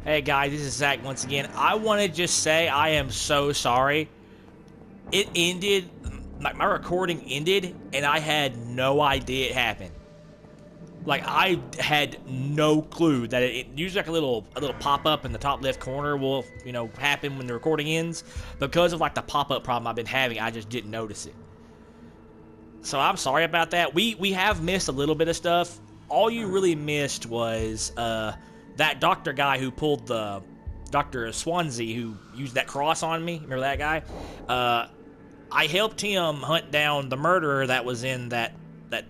Hey guys, this is Zach once again. I want to just say I am so sorry. It ended, my recording ended, and I had no idea it happened. Like, I had no clue that it usually like a little pop-up in the top left corner will, happen when the recording ends. Because of like the pop-up problem I've been having, I just didn't notice it. So I'm sorry about that. We have missed a little bit of stuff. All you really missed was that doctor guy who pulled the Dr. Swansea, who used that cross on me. Remember that guy? I helped him hunt down the murderer that was in that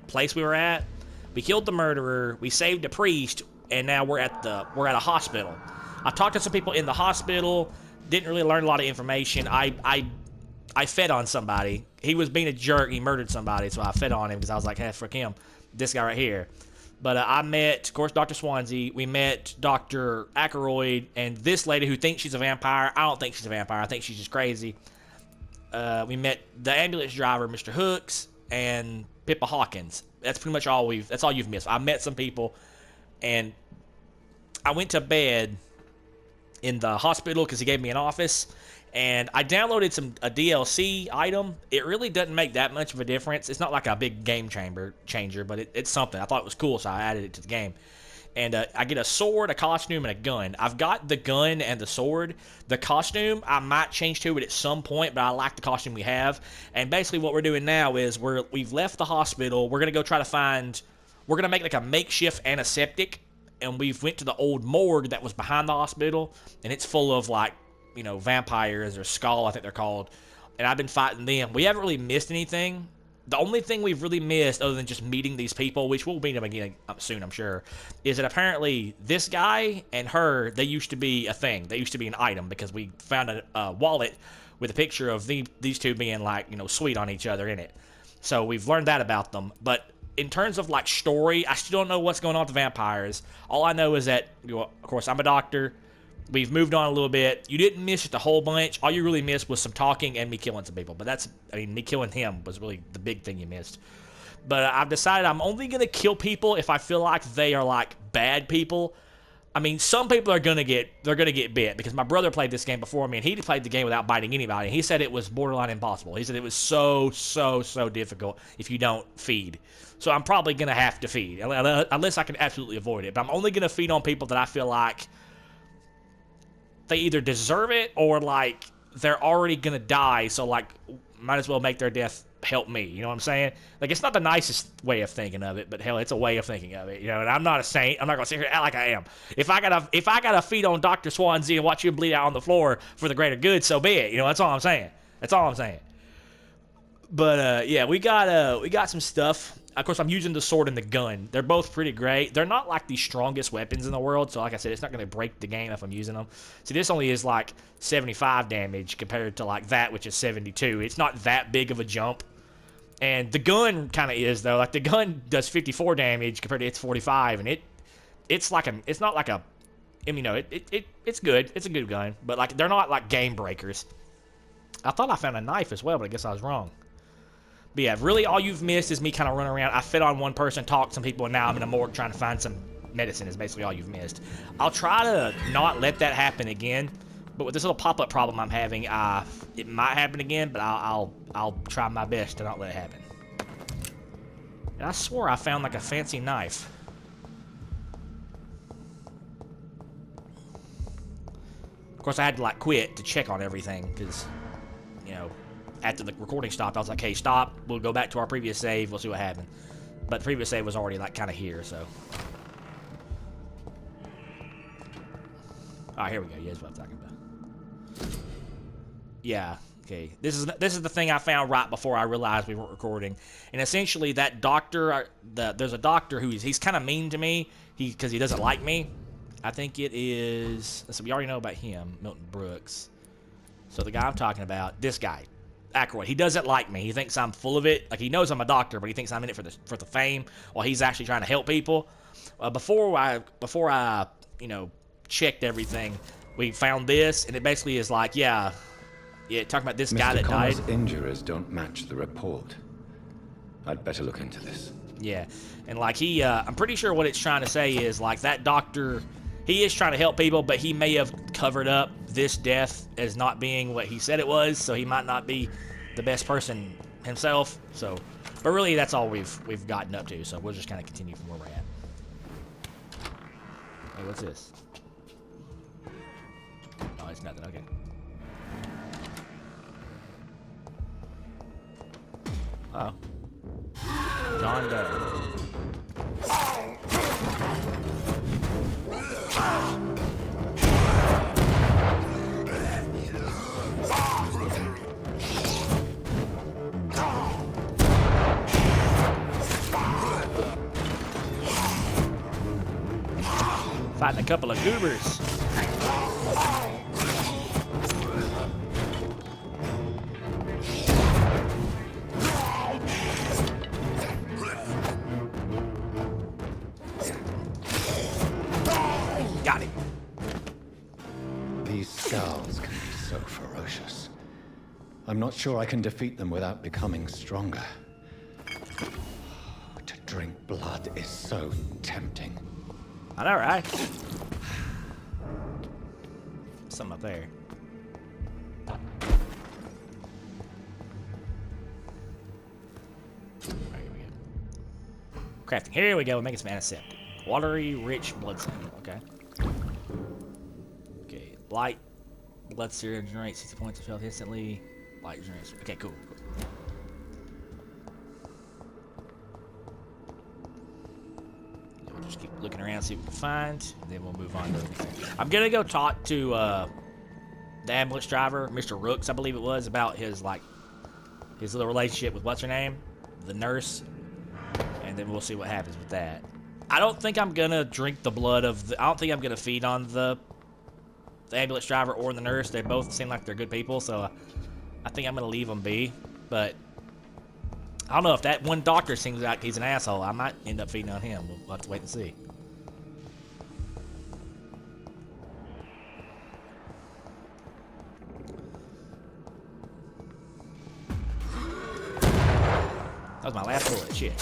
place we were at. We killed the murderer. We saved a priest, and now we're at a hospital. I talked to some people in the hospital. Didn't really learn a lot of information. I fed on somebody. He was being a jerk. He murdered somebody, so I fed on him because I was like, hey, frick him. This guy right here. But I met, of course, Dr. Swansea. We met Dr. Aykroyd and this lady who thinks she's a vampire. I don't think she's a vampire. I think she's just crazy. We met the ambulance driver, Mr. Hooks, and Pippa Hawkins. That's pretty much all that's all you've missed. I met some people, and I went to bed in the hospital because he gave me an office. And I downloaded a DLC item. It really doesn't make that much of a difference. It's not like a big game changer, but it's something. I thought it was cool, so I added it to the game. And I get a sword, a costume, and a gun. I've got the gun and the sword. The costume, I might change to it at some point, but I like the costume we have. And basically what we're doing now is we've left the hospital. We're going to go try to we're going to make like a makeshift antiseptic. And we've went to the old morgue that was behind the hospital. And it's full of like, vampires or skull, I think they're called. And I've been fighting them. We haven't really missed anything. The only thing we've really missed, other than just meeting these people, which we'll meet them again soon, I'm sure, is that apparently this guy and her, they used to be a thing. They used to be an item because we found a wallet with a picture of these two being like, sweet on each other in it. So we've learned that about them. But in terms of like story, I still don't know what's going on with the vampires. All I know is that, of course, I'm a doctor. We've moved on a little bit. You didn't miss just a whole bunch. All you really missed was some talking and me killing some people. But me killing him was really the big thing you missed. But I've decided I'm only going to kill people if I feel like they are like bad people. I mean, some people are going to get bit because my brother played this game before me and he played the game without biting anybody. He said it was borderline impossible. He said it was so difficult if you don't feed. So I'm probably going to have to feed unless I can absolutely avoid it. But I'm only going to feed on people that I feel like they either deserve it or like they're already gonna die, so like might as well make their death help me. You know what I'm saying? Like, it's not the nicest way of thinking of it, but hell, it's a way of thinking of it. And I'm not a saint. I'm not gonna sit here and act like I am. If I gotta feed on Dr. Swansea and watch him bleed out on the floor for the greater good, so be it. That's all I'm saying. That's all I'm saying. But yeah, we got some stuff. Of course, I'm using the sword and the gun. They're both pretty great. They're not like the strongest weapons in the world, so like I said, it's not going to break the game if I'm using them. See, this only is like 75 damage compared to like that, which is 72. It's not that big of a jump. And the gun kind of is, though. Like, the gun does 54 damage compared to its 45, and it's not like a, it's good. It's a good gun, but like, they're not like game breakers. I thought I found a knife as well, but I guess I was wrong. But yeah, really all you've missed is me kind of running around. I fed on one person, talked to some people, and now I'm in a morgue trying to find some medicine is basically all you've missed. I'll try to not let that happen again, but with this little pop-up problem I'm having, it might happen again, but I'll try my best to not let it happen. And I swore I found like a fancy knife. Of course, I had to like quit to check on everything because, after the recording stopped, I was like, hey, stop. We'll go back to our previous save. We'll see what happened. But the previous save was already, like, kind of here, so. Alright, here we go. Yeah, that's what I'm talking about. Yeah, okay. This is the thing I found right before I realized we weren't recording. And essentially, that doctor, there's a doctor he's kind of mean to me because he doesn't like me. I think it is, so we already know about him, Milton Brooks. So the guy I'm talking about, this guy. Aykroyd. He doesn't like me. He thinks I'm full of it. Like, he knows I'm a doctor, but he thinks I'm in it for the fame, while he's actually trying to help people. Before I checked everything, we found this, and it basically is like, yeah, talking about this guy that died. Mr. Connor's injuries don't match the report. I'd better look into this. Yeah, and like I'm pretty sure what it's trying to say is like that doctor he is trying to help people, but he may have covered up this death as not being what he said it was, so he might not be the best person himself. So, but really, that's all we've gotten up to. So we'll just kind of continue from where we're at. Hey, what's this? Oh, it's nothing. Okay. Uh oh. John Doe. Fighting a couple of goobers. Got him. These scowls can be so ferocious. I'm not sure I can defeat them without becoming stronger. To drink blood is so tempting. I know, right? Something up there. Right, here we go. Crafting. Here we go. Make some antiseptic. Watery, rich blood sample. Okay. Okay. Light blood serum generates 60 points of health instantly. Light generates. Okay, cool. Just keep looking around, see what we can find, and then we'll move on to the next thing. I'm gonna go talk to the ambulance driver, Mr. Rooks, I believe it was, about his little relationship with what's her name, the nurse, and then we'll see what happens with that. I don't think I'm gonna drink the blood of I don't think I'm gonna feed on the ambulance driver or the nurse. They both seem like they're good people, so I think I'm gonna leave them be. But I don't know if that one doctor seems like he's an asshole. I might end up feeding on him. We'll have to wait and see. That was my last bullet. Shit.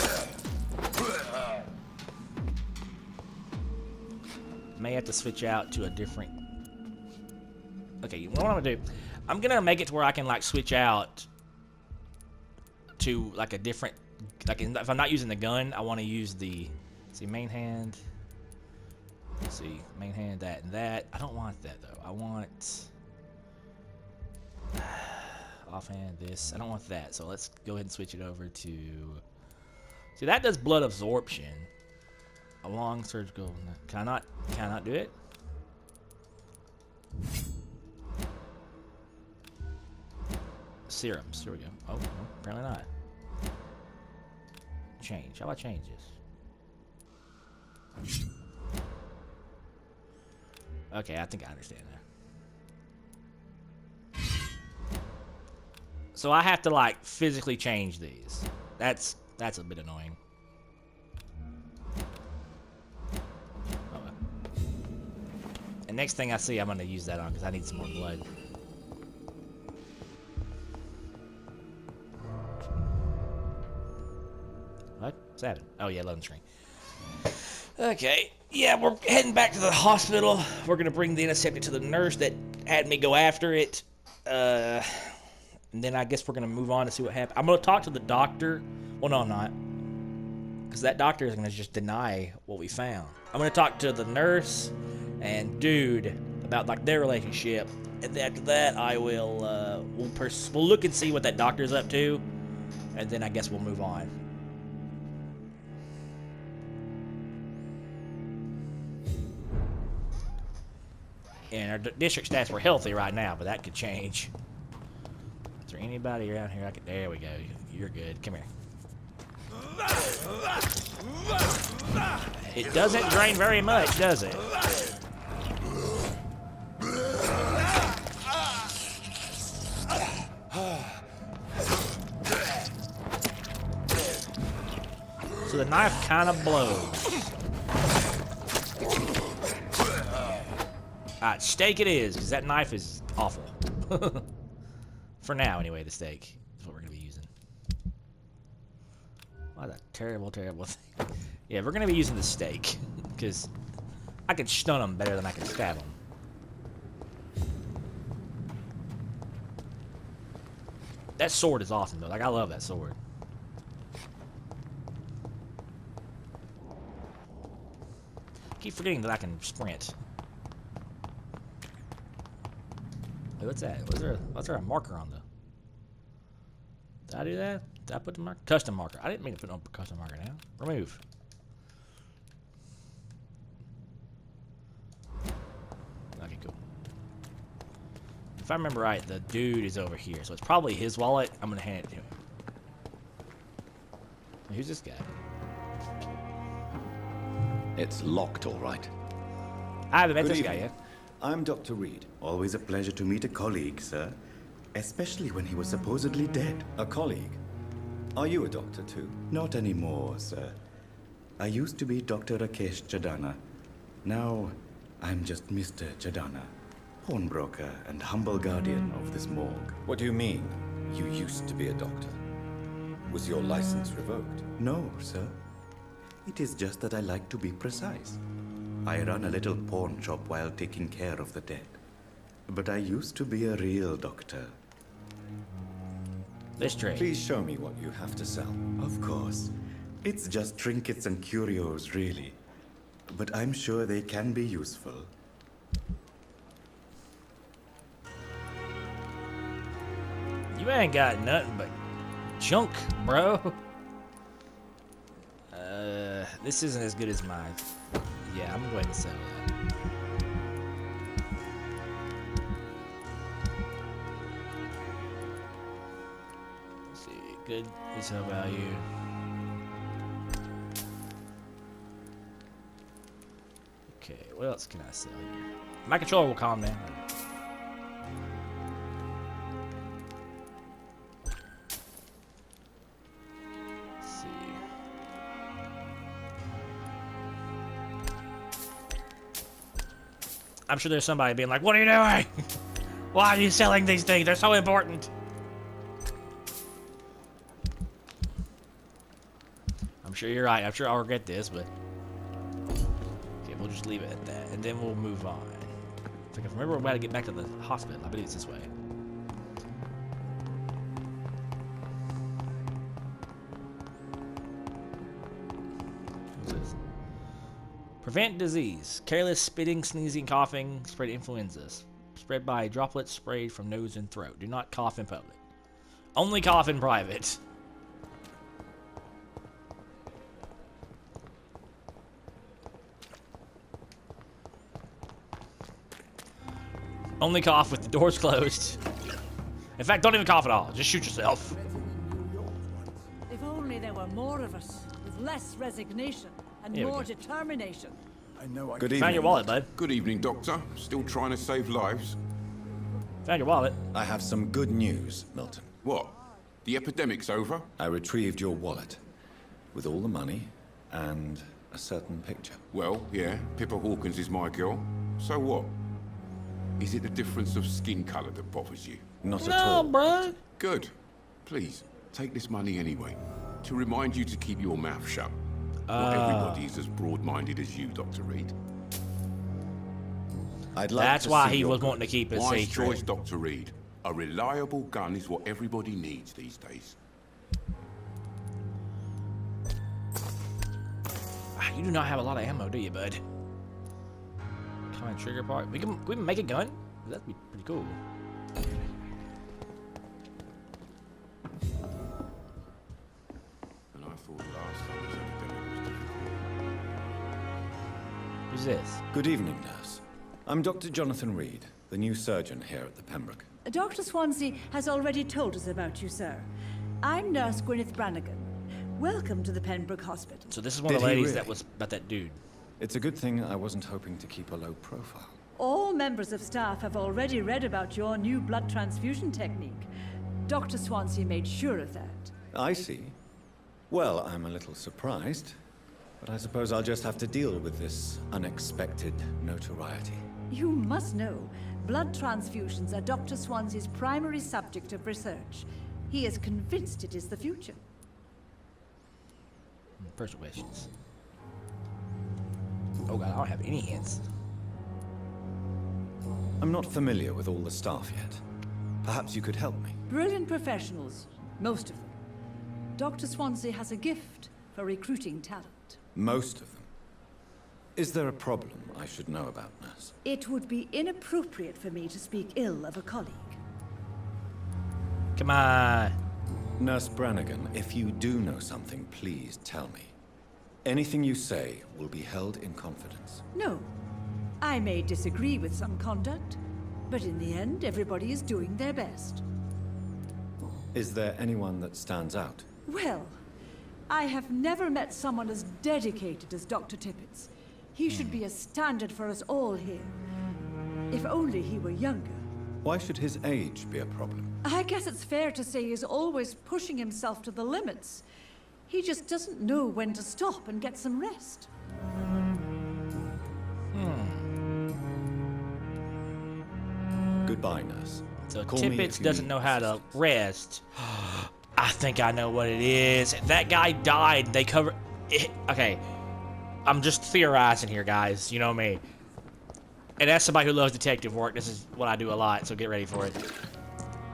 May have to switch out to a different. Okay, you know what I'm gonna do? I'm gonna make it to where I can like switch out to like a different, like if I'm not using the gun, I want to use the, see, main hand, let's see, main hand, that and that. I don't want that though. I want offhand this. I don't want that, so let's go ahead and switch it over to, see, that does blood absorption. A long surgical, can I not do it? Serums, here we go. Oh, no, apparently not. Change, how about change this? Okay, I think I understand that. So I have to like physically change these. That's a bit annoying. Oh, well. And next thing I see, I'm gonna use that on because I need some more blood. What? What's happening? Oh yeah, loading screen. Okay, yeah, we're heading back to the hospital. We're gonna bring the antiseptic to the nurse that had me go after it. And then I guess we're gonna move on to see what happened. I'm gonna talk to the doctor. Well, no, I'm not, because that doctor is gonna just deny what we found. I'm gonna talk to the nurse and dude about like their relationship, and then after that, I will we'll look and see what that doctor's up to, and then I guess we'll move on. And our district stats were healthy right now, but that could change. Is there anybody around here I could... There we go. You're good. Come here. It doesn't drain very much, does it? So the knife kind of blows. Alright, steak it is, because that knife is awful. For now, anyway, the steak is what we're going to be using. What a terrible, terrible thing. Yeah, we're going to be using the steak, because I can stun them better than I can stab them. That sword is awesome, though. Like, I love that sword. Keep forgetting that I can sprint. Wait, what's that? Was there a marker on the... Did I do that? Did I put the marker? Custom marker. I didn't mean to put no custom marker down. Remove. Okay, cool. If I remember right, the dude is over here, so it's probably his wallet. I'm gonna hand it to him. Who's this guy? It's locked, all right. I haven't met Good this guy evening. yet. I'm Dr. Reed. Always a pleasure to meet a colleague, sir. Especially when he was supposedly dead. A colleague. Are you a doctor, too? Not anymore, sir. I used to be Dr. Rakesh Chadana. Now, I'm just Mr. Chadana, pawnbroker and humble guardian of this morgue. What do you mean, you used to be a doctor? Was your license revoked? No, sir. It is just that I like to be precise. I run a little pawn shop while taking care of the dead. But I used to be a real doctor. This trade. Please show me what you have to sell. Of course. It's just trinkets and curios, really. But I'm sure they can be useful. You ain't got nothing but junk, bro. This isn't as good as mine. Yeah, I'm gonna go ahead and sell that. Let's see, good resale value. Okay, what else can I sell here? My controller will calm down. I'm sure there's somebody being like, what are you doing? Why are you selling these things? They're so important. I'm sure you're right. I'm sure I'll regret this, but... Okay, we'll just leave it at that. And then we'll move on. If I can remember how to get back to the hospital. I believe it's this way. What's this? Prevent disease. Careless spitting, sneezing, coughing, spread influenza. Spread by droplets sprayed from nose and throat. Do not cough in public. Only cough in private. Only cough with the doors closed. In fact, don't even cough at all. Just shoot yourself. If only there were more of us, with less resignation and Here we more go. determination. Good evening. Found your wallet, bud. Good evening, Doctor. Still trying to save lives? Found your wallet. I have some good news, Milton. What? The epidemic's over? I retrieved your wallet with all the money and a certain picture. Well, yeah, Pippa Hawkins is my girl. So what? Is it the difference of skin colour that bothers you? Not at No, all. bro. Good. Please, take this money anyway. To remind you to keep your mouth shut. Not everybody is as broad-minded as you, Dr. Reed. I'd like That's to why see he your was wanting to keep it Wise secret. choice, Dr. Reed. A reliable gun is what everybody needs these days. You do not have a lot of ammo, do you, bud? Common trigger part. We can make a gun? That'd be pretty cool. And I thought last time this epidemic was difficult. Who's this? Good evening, nurse. I'm Dr. Jonathan Reed, the new surgeon here at the Pembroke. Dr. Swansea has already told us about you, sir. I'm Nurse Gwyneth Brannigan. Welcome to the Pembroke Hospital. So this is one of the Did he ladies that really? was about that dude. It's a good thing I wasn't hoping to keep a low profile. All members of staff have already read about your new blood transfusion technique. Dr. Swansea made sure of that. I see. Well, I'm a little surprised, but I suppose I'll just have to deal with this unexpected notoriety. You must know, blood transfusions are Dr. Swansea's primary subject of research. He is convinced it is the future. First questions. Oh god, I don't have any hints. I'm not familiar with all the staff yet. Perhaps you could help me. Brilliant professionals, most of them. Dr. Swansea has a gift for recruiting talent. Most of them. Is there a problem I should know about, nurse? It would be inappropriate for me to speak ill of a colleague. Come on. Nurse Brannigan, if you do know something, please tell me. Anything you say will be held in confidence. No. I may disagree with some conduct, but in the end, everybody is doing their best. Is there anyone that stands out? Well, I have never met someone as dedicated as Dr. Tippett's. He should be a standard for us all here. If only he were younger. Why should his age be a problem? I guess it's fair to say he's always pushing himself to the limits. He just doesn't know when to stop and get some rest. Goodbye, nurse. So Call me Tippett if you doesn't need know how to assistance. rest. I think I know what it is. That guy died. They cover. Okay, I'm just theorizing here, guys. You know me. And as somebody who loves detective work, this is what I do a lot. So get ready for it.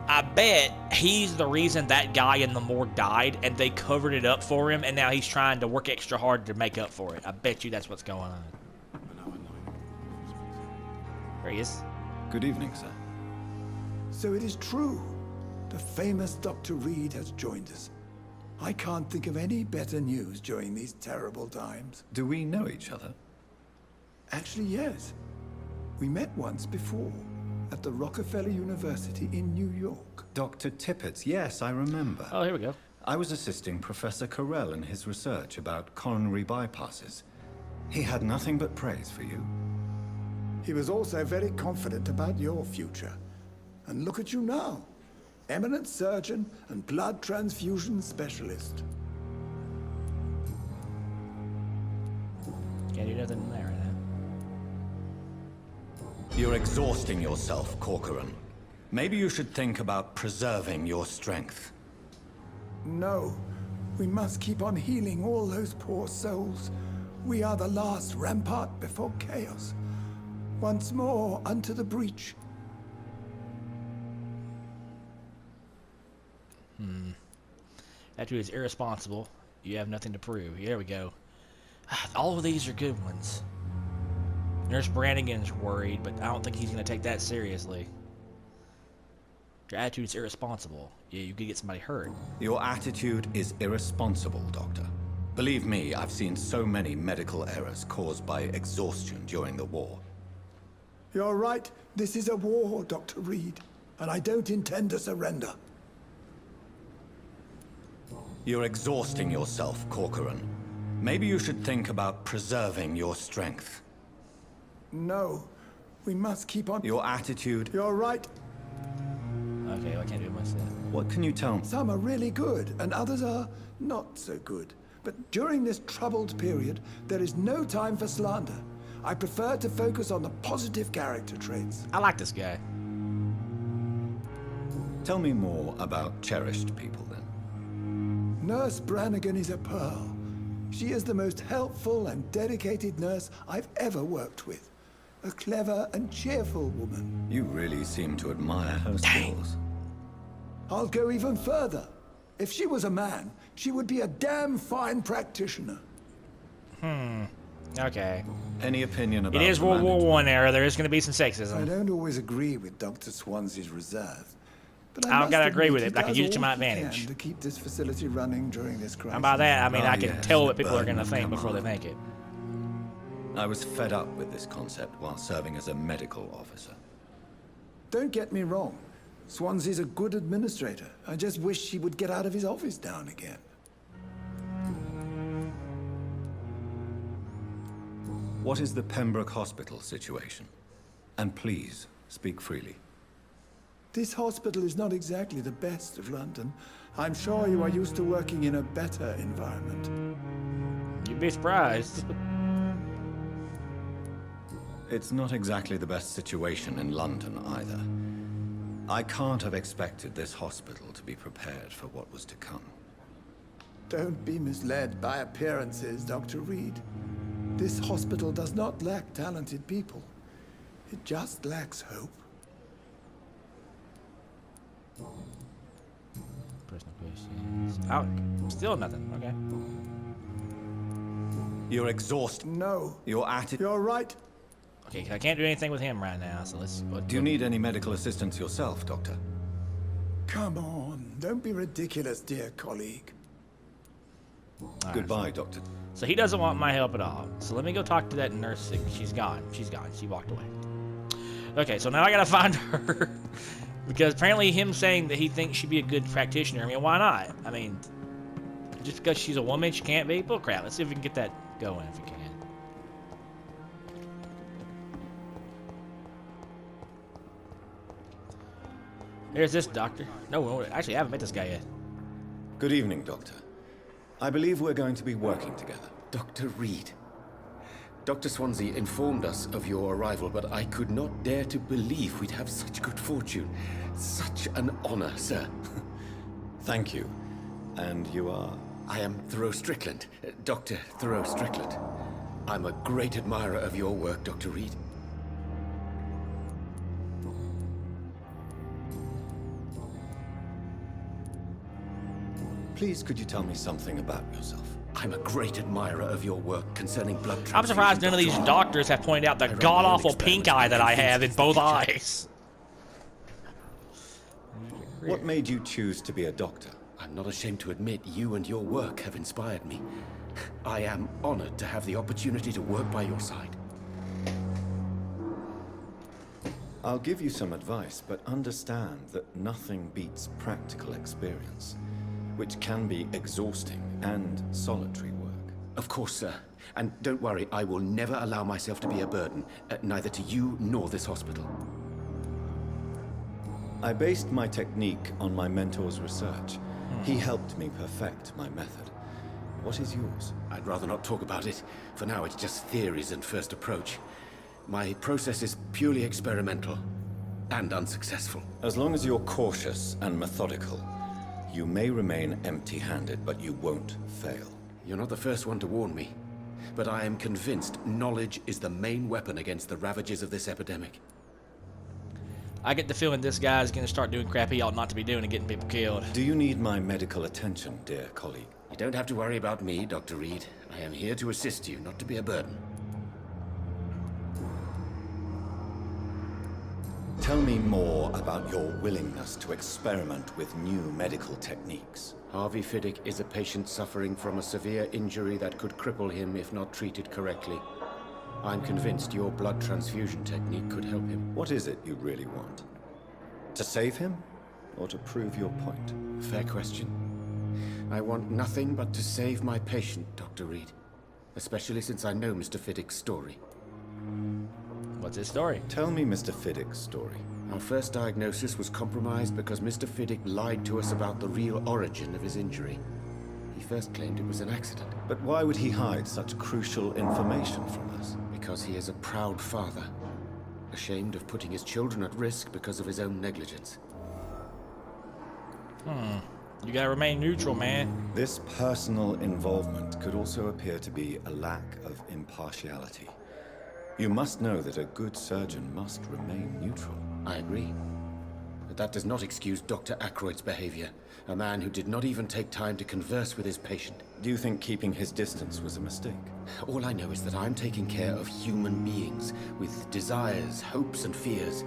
I bet he's the reason that guy in the morgue died, and they covered it up for him, and now he's trying to work extra hard to make up for it. I bet you that's what's going on. There he is. Good evening, sir. So it is true. The famous Dr. Reed has joined us. I can't think of any better news during these terrible times. Do we know each other? Actually, yes. We met once before, at the Rockefeller University in New York. Dr. Tippett, yes, I remember. Oh, here we go. I was assisting Professor Carell in his research about coronary bypasses. He had nothing but praise for you. He was also very confident about your future. And look at you now. Eminent surgeon and blood transfusion specialist. Can't do nothing there right now. You're exhausting yourself, Corcoran. Maybe you should think about preserving your strength. No, we must keep on healing all those poor souls. We are the last rampart before chaos. Once more unto the breach. That dude is irresponsible. You have nothing to prove. There we go. All of these are good ones. Nurse Brannigan's worried, but I don't think he's going to take that seriously. Your attitude's irresponsible. Yeah, you could get somebody hurt. Your attitude is irresponsible, Doctor. Believe me, I've seen so many medical errors caused by exhaustion during the war. You're right. This is a war, Dr. Reed. And I don't intend to surrender. You're exhausting yourself, Corcoran. Maybe you should think about preserving your strength. No, we must keep on... Your attitude... You're right. Okay, well, I can't do much then. What can you tell me? Some are really good, and others are not so good. But during this troubled period, there is no time for slander. I prefer to focus on the positive character traits. I like this guy. Tell me more about cherished people, then. Nurse Brannigan is a pearl. She is the most helpful and dedicated nurse I've ever worked with. A clever and cheerful woman. You really seem to admire her skills. I'll go even further. If she was a man, she would be a damn fine practitioner. Okay. Any opinion about It is the World War management? I era. There is going to be some I sexism. don't always agree with Dr. Swansea's reserve. But I don't must gotta agree admit with he it, but I can does use it to all my he can advantage. to keep this facility running during this crisis. And by that, I mean Ah, I can yes, tell the what people are burden going to of think before they camaraderie. think it. I was fed up with this concept while serving as a medical officer. Don't get me wrong. Swansea's a good administrator. I just wish he would get out of his office now and again. What is the Pembroke Hospital situation? And please, speak freely. This hospital is not exactly the best of London. I'm sure you are used to working in a better environment. You'd be surprised. It's not exactly the best situation in London either. I can't have expected this hospital to be prepared for what was to come. Don't be misled by appearances, Dr. Reed. This hospital does not lack talented people. It just lacks hope. Personal questions. Out. Still nothing. Okay. You're exhausted. No, Your attitude. you're right. Okay, I can't do anything with him right now, so let's... Do you need any medical assistance yourself, Doctor? Come on, don't be ridiculous, dear colleague. Goodbye, Doctor. So he doesn't want my help at all. So let me go talk to that nurse. She's gone. She's gone. She walked away. Okay, so now I gotta find her. Because apparently him saying that he thinks she'd be a good practitioner, I mean, why not? I mean, just because she's a woman, she can't be? Bullcrap. Let's see if we can get that going if we can. There's this doctor. No, actually, I haven't met this guy yet. Good evening, Doctor. I believe we're going to be working together. Dr. Reed. Dr. Swansea informed us of your arrival, but I could not dare to believe we'd have such good fortune. Such an honor, sir. Thank you. And you are? I am Thoreau Strickland, Dr. Thoreau Strickland. I'm a great admirer of your work, Dr. Reed. Please, could you tell me something about yourself? I'm a great admirer of your work concerning blood transfusion. I'm surprised none of these doctors have pointed out the god-awful pink eye that I have in both eyes. What made you choose to be a doctor? I'm not ashamed to admit you and your work have inspired me. I am honored to have the opportunity to work by your side. I'll give you some advice, but understand that nothing beats practical experience, which can be exhausting and solitary work. Of course, sir. And don't worry, I will never allow myself to be a burden, neither to you nor this hospital. I based my technique on my mentor's research. He helped me perfect my method. What is yours? I'd rather not talk about it. For now, it's just theories and first approach. My process is purely experimental and unsuccessful. As long as you're cautious and methodical, you may remain empty-handed, but you won't fail. You're not the first one to warn me, but I am convinced knowledge is the main weapon against the ravages of this epidemic. I get the feeling this guy's gonna start doing crap he ought not to be doing and getting people killed. Do you need my medical attention, dear colleague? You don't have to worry about me, Dr. Reed. I am here to assist you, not to be a burden. Tell me more about your willingness to experiment with new medical techniques. Harvey Fiddick is a patient suffering from a severe injury that could cripple him if not treated correctly. I'm convinced your blood transfusion technique could help him. What is it you really want? To save him, or to prove your point? Fair question. I want nothing but to save my patient, Dr. Reed. Especially since I know Mr. Fiddick's story. What's his story? Tell me Mr. Fiddick's story. Our first diagnosis was compromised because Mr. Fiddick lied to us about the real origin of his injury. He first claimed it was an accident. But why would he hide such crucial information from us? Because he is a proud father, ashamed of putting his children at risk because of his own negligence. You gotta remain neutral, man. This personal involvement could also appear to be a lack of impartiality. You must know that a good surgeon must remain neutral. I agree. But that does not excuse Dr. Ackroyd's behavior, a man who did not even take time to converse with his patient. Do you think keeping his distance was a mistake? All I know is that I'm taking care of human beings with desires, hopes, and fears.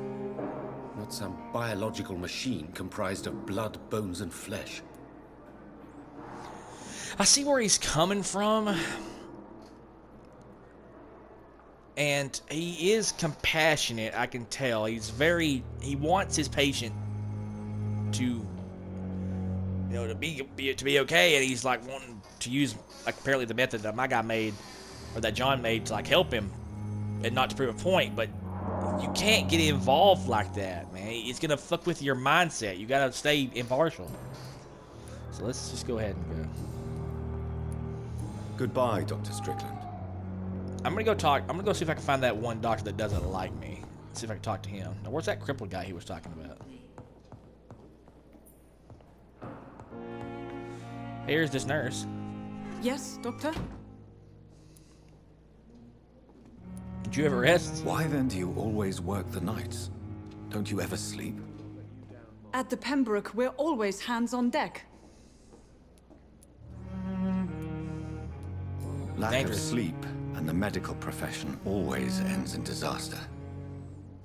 Not some biological machine comprised of blood, bones, and flesh. I see where he's coming from. And he is compassionate, I can tell. He wants his patient to, to be okay, and he's like wanting to use like apparently the method that my guy made, or that John made to like help him, and not to prove a point. But you can't get involved like that, man. It's gonna fuck with your mindset. You gotta stay impartial. So let's just go ahead and go. Goodbye, Dr. Strickland. I'm gonna go see if I can find that one doctor that doesn't like me. See if I can talk to him. Now, where's that crippled guy he was talking about? Here's this nurse. Yes, Doctor? Don't you ever rest? Why then do you always work the nights? Don't you ever sleep? At the Pembroke, we're always hands on deck. Lack of Dangerous. sleep and the medical profession always ends in disaster.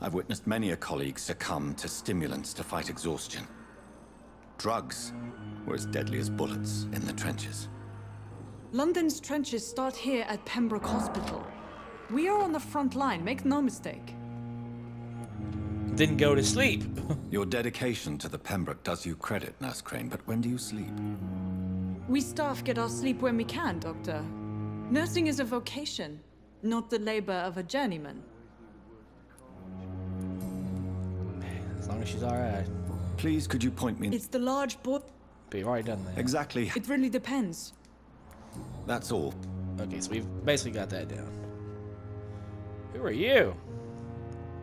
I've witnessed many a colleague succumb to stimulants to fight exhaustion. Drugs were as deadly as bullets in the trenches. London's trenches start here at Pembroke Hospital. We are on the front line, make no mistake. Didn't go to sleep. Your dedication to the Pembroke does you credit, Nurse Crane, but when do you sleep? We staff get our sleep when we can, Doctor. Nursing is a vocation, not the labor of a journeyman. As long as she's alright. Please, could you point me... It's the large board. But you've already done that. Exactly. It really depends. That's all. Okay, so we've basically got that down. Who are you?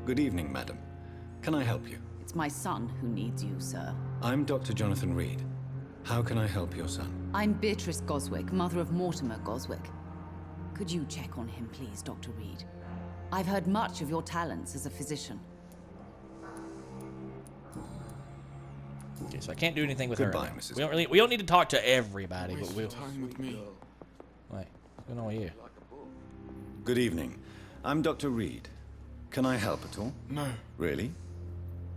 Good evening, madam. Can I help you? It's my son who needs you, sir. I'm Dr. Jonathan Reed. How can I help your son? I'm Beatrice Goswick, mother of Mortimer Goswick. Could you check on him, please, Dr. Reed? I've heard much of your talents as a physician. Okay, so I can't do anything with Goodbye, her. Mrs. We don't need to talk to everybody, but Waste we'll. your time with me. Wait, what's going on with you? Good evening. I'm Dr. Reed. Can I help at all? No, Really?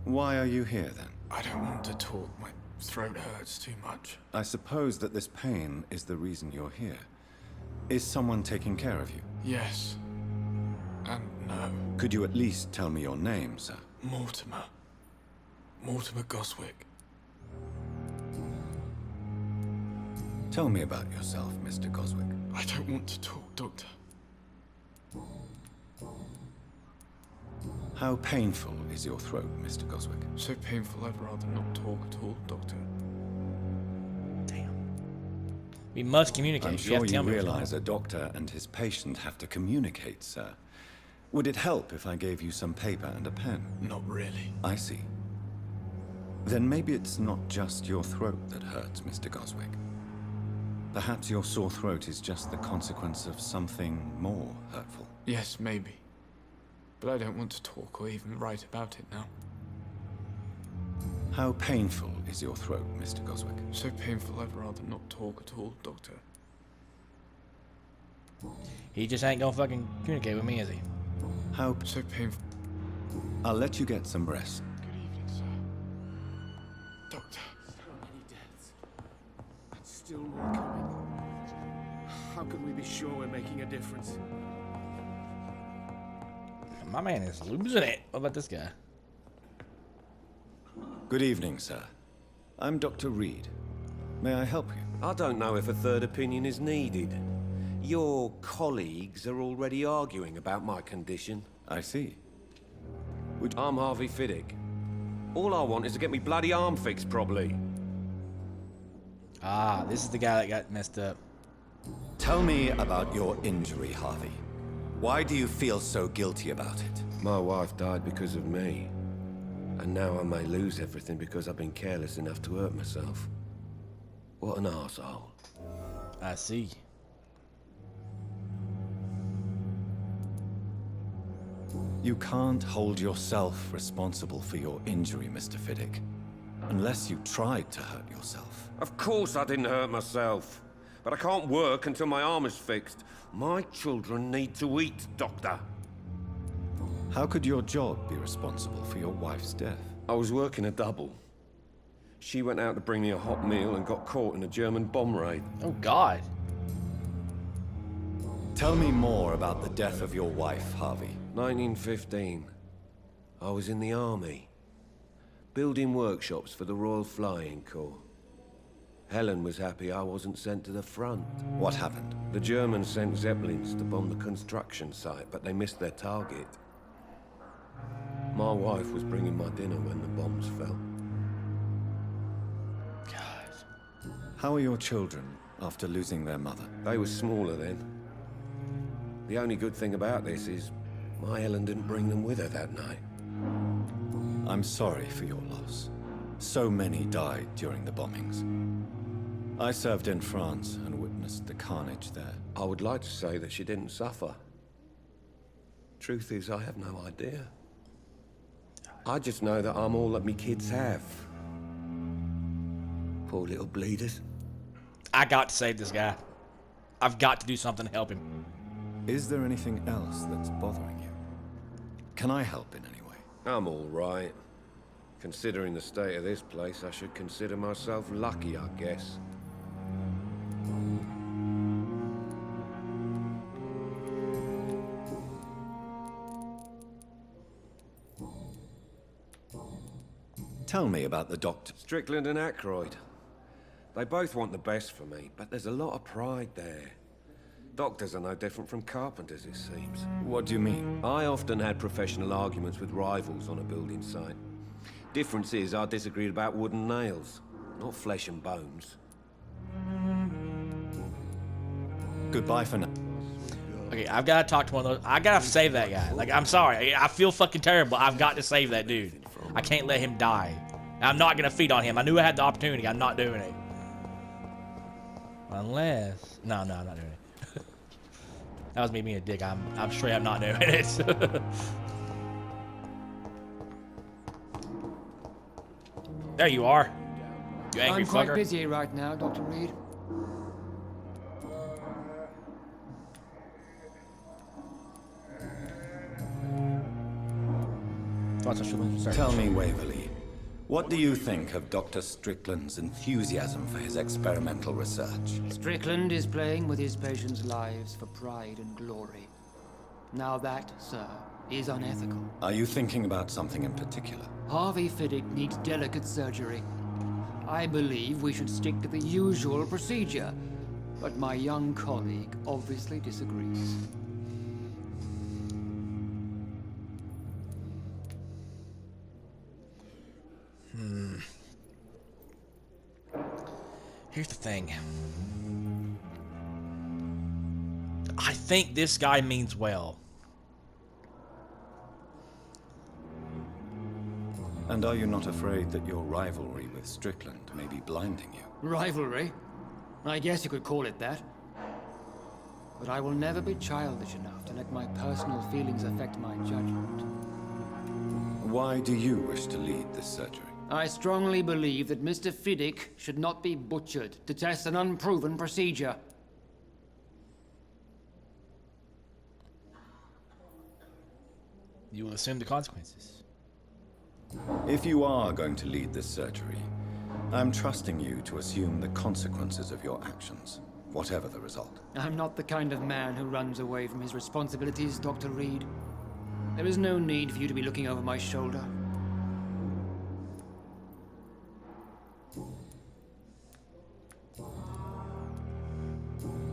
Why are you here then? I don't want to talk. My throat hurts too much. I suppose that this pain is the reason you're here. Is someone taking care of you? Yes. And no. Could you at least tell me your name, sir? Mortimer. Mortimer Goswick. Tell me about yourself, Mr. Goswick. I don't want to talk, Doctor. How painful is your throat, Mr. Goswick? So painful I'd rather not talk at all, Doctor. Damn. We must communicate. I'm have sure to you tell me what's realize a doctor and his patient have to communicate, sir. Would it help if I gave you some paper and a pen? Not really. I see. Then maybe it's not just your throat that hurts, Mr. Goswick. Perhaps your sore throat is just the consequence of something more hurtful. Yes, maybe. But I don't want to talk or even write about it now. How painful is your throat, Mr. Goswick? So painful I'd rather not talk at all, Doctor. He just ain't gonna fucking communicate with me, is he? How... So painful. I'll let you get some rest. Good evening, sir. Doctor. So many deaths. And still more coming. How can we be sure we're making a difference? My man is losing it. What about this guy? Good evening, sir. I'm Dr. Reed. May I help you? I don't know if a third opinion is needed. Your colleagues are already arguing about my condition. I see. I'm Harvey Fiddick. All I want is to get me bloody arm fixed properly. Ah, this is the guy that got messed up. Tell me about your injury, Harvey. Why do you feel so guilty about it? My wife died because of me. And now I may lose everything because I've been careless enough to hurt myself. What an arsehole. I see. You can't hold yourself responsible for your injury, Mr. Fiddick. Unless you tried to hurt yourself. Of course I didn't hurt myself. But I can't work until my arm is fixed. My children need to eat, Doctor. How could your job be responsible for your wife's death? I was working a double. She went out to bring me a hot meal and got caught in a German bomb raid. Oh, God. Tell me more about the death of your wife, Harvey. 1915. I was in the army. Building workshops for the Royal Flying Corps. Helen was happy I wasn't sent to the front. What happened? The Germans sent Zeppelins to bomb the construction site, but they missed their target. My wife was bringing my dinner when the bombs fell. God. How are your children after losing their mother? They were smaller then. The only good thing about this is my Helen didn't bring them with her that night. I'm sorry for your loss. So many died during the bombings. I served in France and witnessed the carnage there. I would like to say that she didn't suffer. Truth is, I have no idea. I just know that I'm all that me kids have. Poor little bleeders. I got to save this guy. I've got to do something to help him. Is there anything else that's bothering you? Can I help in any way? I'm all right. Considering the state of this place, I should consider myself lucky, I guess. Tell me about the doctor. Strickland and Aykroyd. They both want the best for me, but there's a lot of pride there. Doctors are no different from carpenters, it seems. What do you mean? I often had professional arguments with rivals on a building site. Difference is, I disagreed about wooden nails, not flesh and bones. Goodbye for now. Okay, I've got to talk to one of those. I got to save that guy. Like, I'm sorry. I feel fucking terrible. I've got to save that dude. I can't let him die. I'm not going to feed on him. I knew I had the opportunity. I'm not doing it. Unless... No, I'm not doing it. That was me being a dick. I'm straight up not doing it. There you are. You angry I'm quite fucker. busy right now, Dr. Reed. Tell me, Waverly, what do you think of Dr. Strickland's enthusiasm for his experimental research? Strickland is playing with his patients' lives for pride and glory. Now that, sir, is unethical. Are you thinking about something in particular? Harvey Fiddick needs delicate surgery. I believe we should stick to the usual procedure, but my young colleague obviously disagrees. Here's the thing. I think this guy means well. And are you not afraid that your rivalry with Strickland may be blinding you? Rivalry? I guess you could call it that. But I will never be childish enough to let my personal feelings affect my judgment. Why do you wish to lead this surgery? I strongly believe that Mr. Fiddick should not be butchered to test an unproven procedure. You will assume the consequences. If you are going to lead this surgery, I'm trusting you to assume the consequences of your actions, whatever the result. I'm not the kind of man who runs away from his responsibilities, Dr. Reed. There is no need for you to be looking over my shoulder.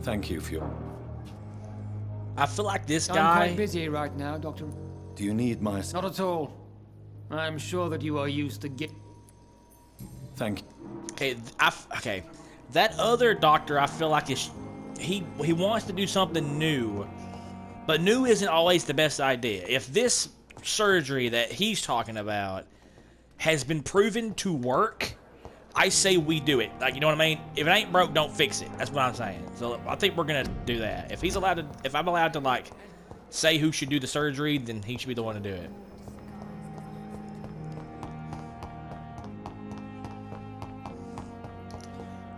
Thank you for your... I feel like this I'm guy... quite busy right now, Doctor. Do you need my... Not at all. I'm sure that you are used to Thank you. Okay, okay. That other doctor, I feel like he wants to do something new, but new isn't always the best idea. If this surgery that he's talking about has been proven to work, I say we do it. Like, you know what I mean? If it ain't broke, don't fix it. That's what I'm saying. So I think we're gonna do that. If he's allowed to, if I'm allowed to like say who should do the surgery, then he should be the one to do it.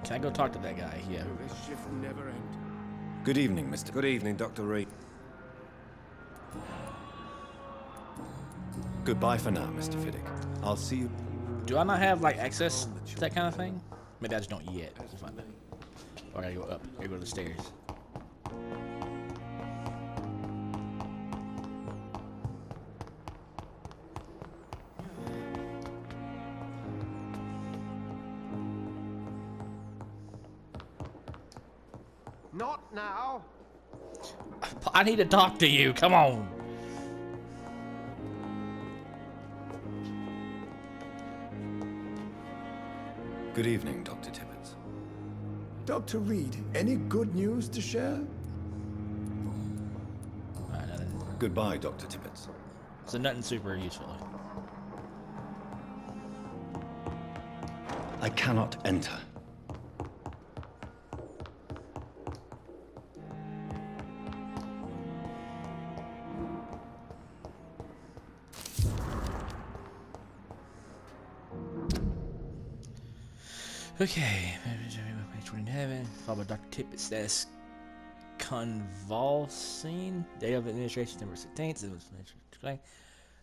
Can I go talk to that guy? Yeah. This shift never end. Good evening, Mr. Good evening, Dr. Reed. Goodbye for now, Mr. Fiddick. I'll see you... Do I not have like access to that kind of thing? Maybe I just don't yet. We'll find out. Oh, I gotta go up. I gotta go to the stairs. Not now. I need to talk to you. Come on. Good evening, Dr. Tippett. Dr. Reed, any good news to share? Goodbye, Dr. Tippett. So nothing super useful. I cannot enter. Okay. 27. Followed by Dr. Tippett. Status convulsing. Date of administration December 16th.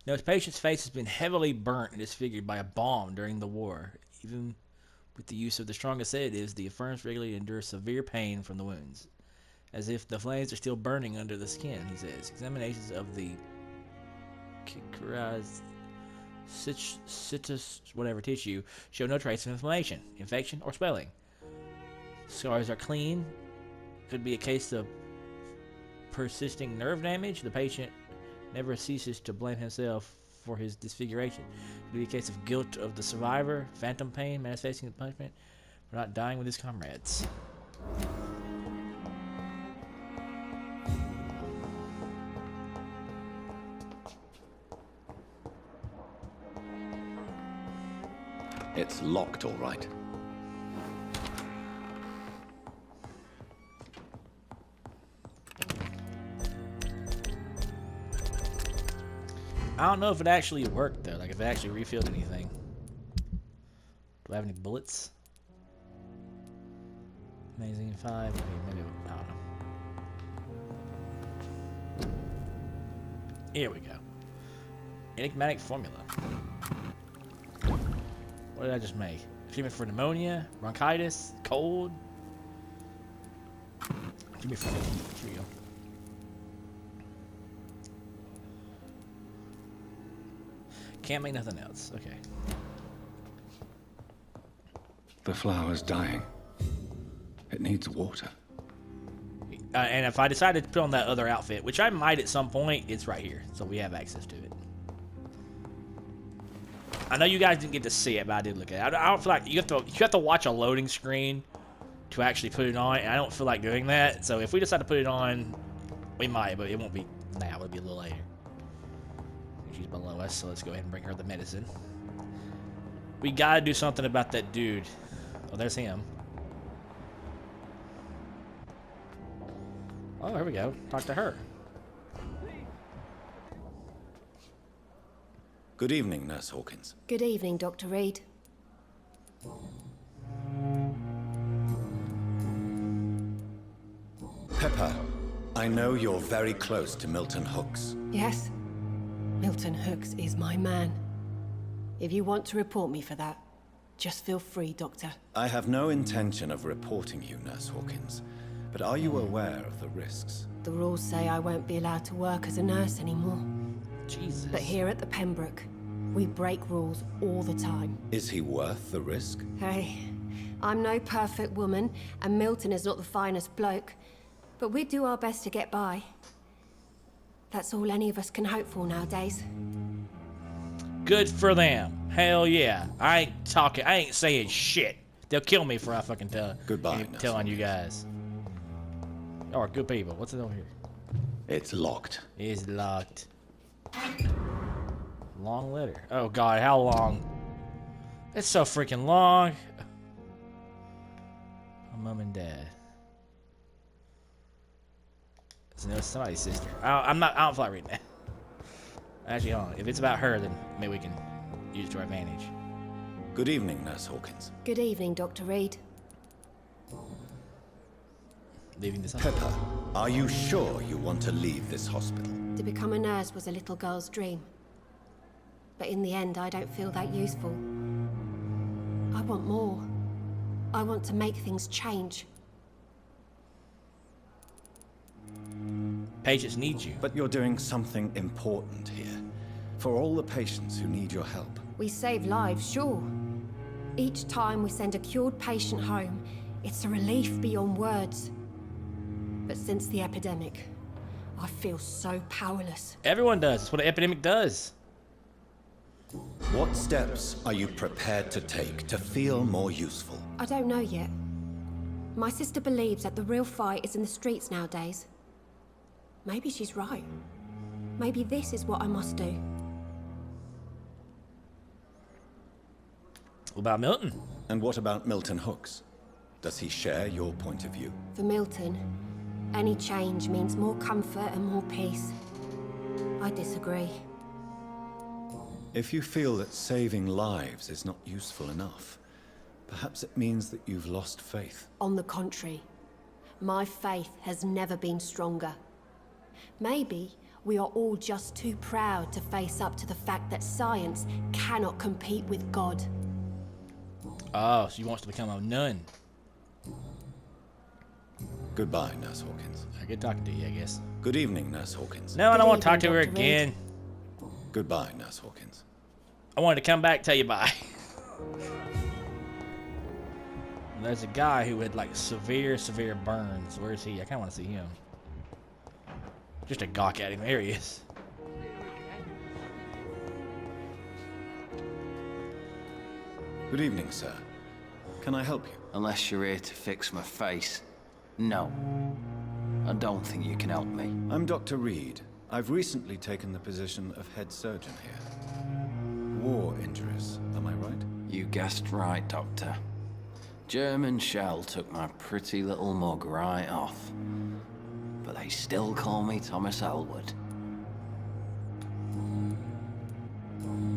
Notice patient's face has been heavily burnt and disfigured by a bomb during the war. Even with the use of the strongest sedatives, the affirms regularly endure severe pain from the wounds, as if the flames are still burning under the skin, he says. Examinations of the citus whatever tissue show no trace of inflammation, infection, or swelling. Scars are clean. Could be a case of persisting nerve damage. The patient never ceases to blame himself for his disfiguration. It could be a case of guilt of the survivor, phantom pain, manifesting the punishment for not dying with his comrades. It's locked, all right. I don't know if it actually worked though, like if it actually refilled anything. Do I have any bullets? Amazing 5, maybe, I don't know. Here we go. Enigmatic formula. What did I just make? Treatment for pneumonia, bronchitis, cold. Treatment for heat. Here we go. Can't make nothing else. Okay. The flower's dying. It needs water. And if I decided to put on that other outfit, which I might at some point, it's right here. So we have access to it. I know you guys didn't get to see it, but I did look at it. I don't feel like you have to watch a loading screen to actually put it on, and I don't feel like doing that. So if we decide to put it on, we might, but it won't be now. It'll be a little later. She's below us, so let's go ahead and bring her the medicine. We gotta do something about that dude. Oh, there's him. Oh, here we go. Talk to her. Good evening, Nurse Hawkins. Good evening, Dr. Reed. Pepper, I know you're very close to Milton Hooks. Yes? Milton Hooks is my man. If you want to report me for that, just feel free, Doctor. I have no intention of reporting you, Nurse Hawkins, but are you aware of the risks? The rules say I won't be allowed to work as a nurse anymore. Jesus. But here at the Pembroke, we break rules all the time. Is he worth the risk? Hey, I'm no perfect woman, and Milton is not the finest bloke, but we do our best to get by. That's all any of us can hope for nowadays. Good for them. Hell yeah. I ain't saying shit. They'll kill me for I fucking telling you guys. Y'all are good people. What's it over here? It's locked. It's locked. Long letter. Oh god, how long? It's so freaking long. My mom and dad. No, it's somebody's sister. I don't feel like reading that. Actually, hold on. If it's about her, then maybe we can use it to our advantage. Good evening, Nurse Hawkins. Good evening, Dr. Reed. Leaving this hospital. Pepper, are you sure you want to leave this hospital? To become a nurse was a little girl's dream. But in the end, I don't feel that useful. I want more. I want to make things change. Patients need you. But you're doing something important here. For all the patients who need your help. We save lives, sure. Each time we send a cured patient home, it's a relief beyond words. But since the epidemic, I feel so powerless. Everyone does. That's what an epidemic does. What steps are you prepared to take to feel more useful? I don't know yet. My sister believes that the real fight is in the streets nowadays. Maybe she's right. Maybe this is what I must do. What about Milton? And what about Milton Hooks? Does he share your point of view? For Milton, any change means more comfort and more peace. I disagree. If you feel that saving lives is not useful enough, Perhaps it means that you've lost faith. On the contrary, my faith has never been stronger. Maybe we are all just too proud to face up to the fact that science cannot compete with God. Oh, so you want to become a nun. Goodbye, Nurse Hawkins. Good talking to you, I guess. Good evening, Nurse Hawkins. No, I don't want to talk to her Dr. Reed. again. Goodbye, Nurse Hawkins. I wanted to come back, tell you bye. There's a guy who had like severe burns. Where is he? I kind of want to see him. Just to gawk at him. There he is. Good evening, sir. Can I help you? Unless you're here to fix my face. No. I don't think you can help me. I'm Dr. Reed. I've recently taken the position of head surgeon here. War injuries, am I right? You guessed right, Doctor. German shell took my pretty little mug right off. But they still call me Thomas Elwood.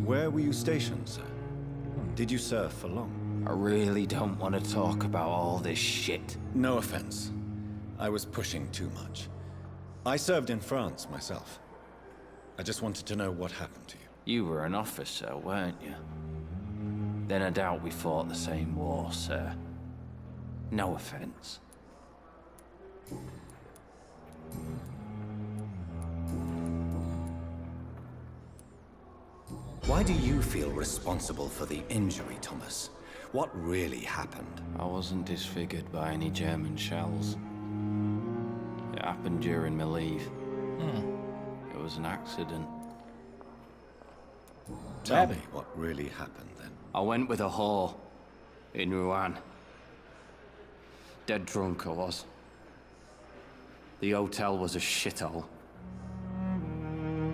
Where were you stationed, sir? Did you serve for long? I really don't want to talk about all this shit. No offense. I was pushing too much. I served in France myself. I just wanted to know what happened to you. You were an officer, weren't you? Then I doubt we fought the same war, sir. No offense. Why do you feel responsible for the injury, Thomas? What really happened? I wasn't disfigured by any German shells. It happened during my leave. It was an accident. Tell me what really happened then. I went with a whore in Rouen. Dead drunk I was. The hotel was a shithole.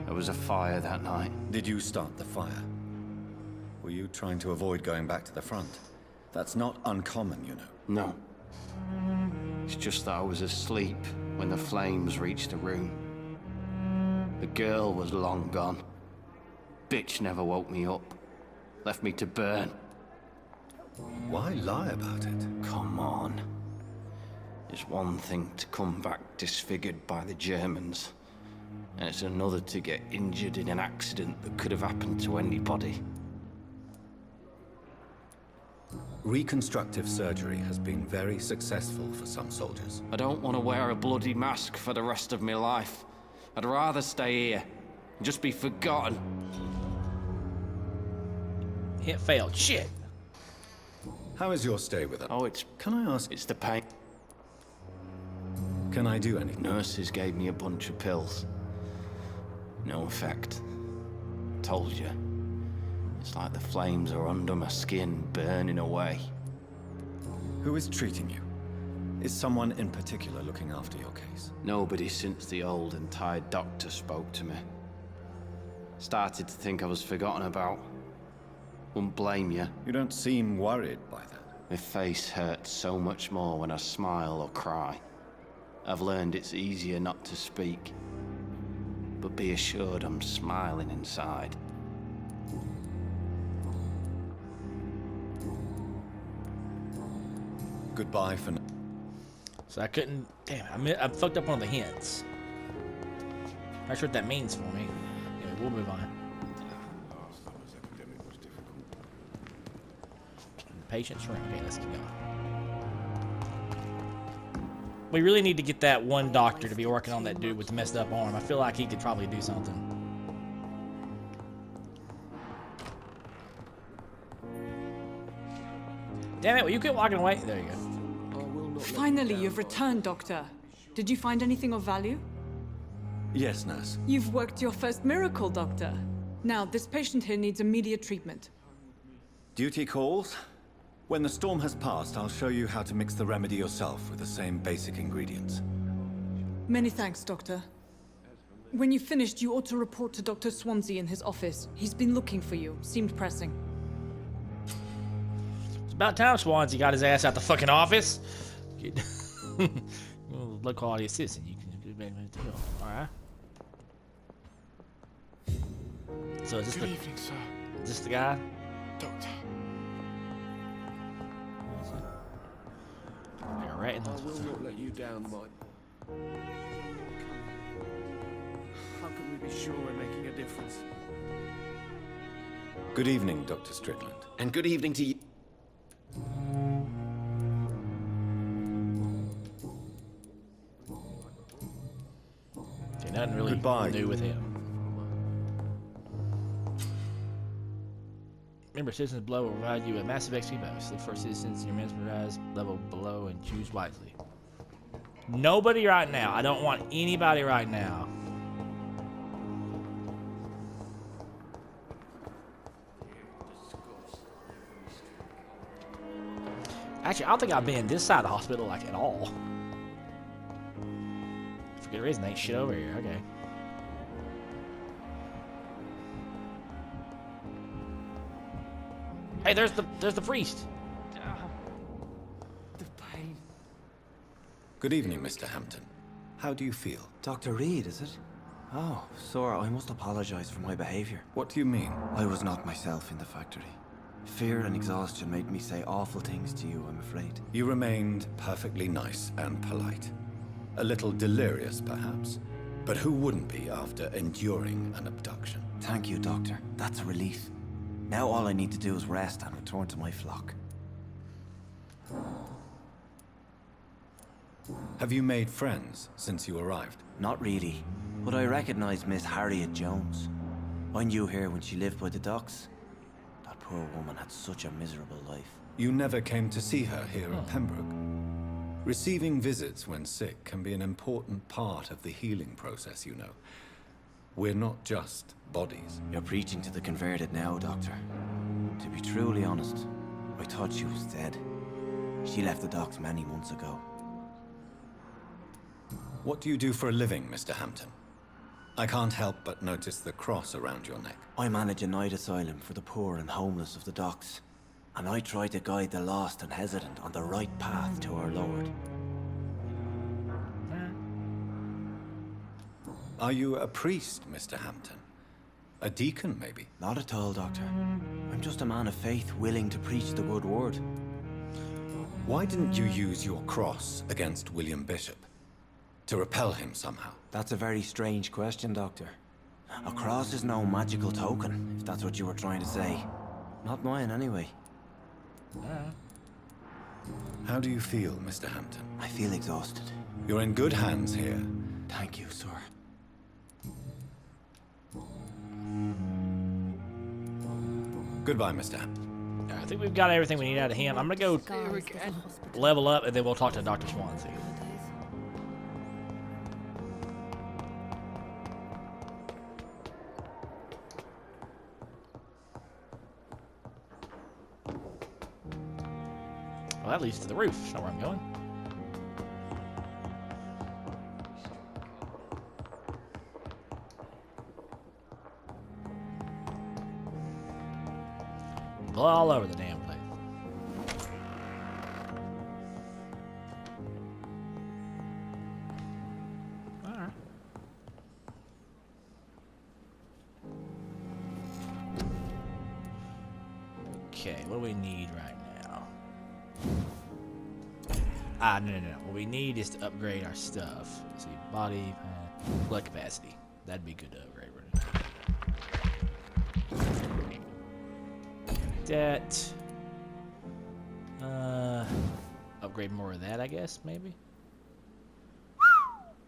There was a fire that night. Did you start the fire? Were you trying to avoid going back to the front? That's not uncommon, you know. No. It's just that I was asleep when the flames reached the room. The girl was long gone. Bitch never woke me up. Left me to burn. Why lie about it? Come on. It's one thing to come back disfigured by the Germans, and it's another to get injured in an accident that could have happened to anybody. Reconstructive surgery has been very successful for some soldiers. I don't want to wear a bloody mask for the rest of my life. I'd rather stay here and just be forgotten. Hit failed. Shit. How is your stay with them? Oh, it's... Can I ask? It's the pain. Can I do anything? Nurses gave me a bunch of pills. No effect. Told you. It's like the flames are under my skin, burning away. Who is treating you? Is someone in particular looking after your case? Nobody since the old and tired doctor spoke to me. Started to think I was forgotten about. Wouldn't blame you. You don't seem worried by that. My face hurts so much more when I smile or cry. I've learned it's easier not to speak. But be assured I'm smiling inside. Goodbye for now. So I couldn't. Damn, I fucked up one of the hints. Not sure what that means for me. Anyway, we'll move on. Last summer's epidemic was difficult. Patient's room. Okay, let's keep going. We really need to get that one doctor to be working on that dude with the messed up arm. I feel like he could probably do something. Damn it, will you quit walking away? There you go. Finally, you've returned, Doctor. Did you find anything of value? Yes, nurse. You've worked your first miracle, Doctor. Now, this patient here needs immediate treatment. Duty calls. When the storm has passed, I'll show you how to mix the remedy yourself with the same basic ingredients. Many thanks, Doctor. When you've finished, you ought to report to Dr. Swansea in his office. He's been looking for you. Seemed pressing. It's about time Swansea got his ass out the fucking office. Low quality assistant. You can do better than deal. Alright. So is this Good evening, sir. Is this the guy? Doctor. right in the... I will not let you down, Mike. How can we be sure we're making a difference? Good evening, Dr. Strickland. And good evening to you. Okay, nothing really Goodbye. new with him. Remember, Citizens Below will provide you a massive XP bonus. Look for citizens in your mesmerized level below and choose wisely. Nobody right now. I don't want anybody right now. Actually, I don't think I've been this side of the hospital, like, at all. For good reason, ain't shit over here. Okay. Hey, there's the priest. The pain. Good evening, Mr. Hampton. How do you feel? Dr. Reed, is it? Oh, sir, I must apologize for my behavior. What do you mean? I was not myself in the factory. Fear and exhaustion made me say awful things to you, I'm afraid. You remained perfectly nice and polite. A little delirious, perhaps. But who wouldn't be after enduring an abduction? Thank you, Doctor. That's a relief. Now all I need to do is rest and return to my flock. Have you made friends since you arrived? Not really, but I recognize Miss Harriet Jones. I knew her when she lived by the docks. That poor woman had such a miserable life. You never came to see her here at Pembroke. Receiving visits when sick can be an important part of the healing process, you know. We're not just bodies. You're preaching to the converted now, Doctor. To be truly honest, I thought she was dead. She left the docks many months ago. What do you do for a living, Mr. Hampton? I can't help but notice the cross around your neck. I manage a night asylum for the poor and homeless of the docks. And I try to guide the lost and hesitant on the right path to our Lord. Are you a priest, Mr. Hampton? A deacon, maybe? Not at all, Doctor. I'm just a man of faith willing to preach the good word. Why didn't you use your cross against William Bishop? To repel him somehow? That's a very strange question, Doctor. A cross is no magical token, if that's what you were trying to say. Not mine, anyway. How do you feel, Mr. Hampton? I feel exhausted. You're in good hands here. Thank you, sir. Goodbye, Mr. Hampton. I think we've got everything we need out of him. I'm gonna go level up, and then we'll talk to Dr. Swansea. Well, that leads to the roof. That's not where I'm going. Blow all over the damn place. Alright. Okay, what do we need right now? No. What we need is to upgrade our stuff. Let's see, body, blood capacity. That'd be good to upgrade. That. Upgrade more of that, I guess, maybe?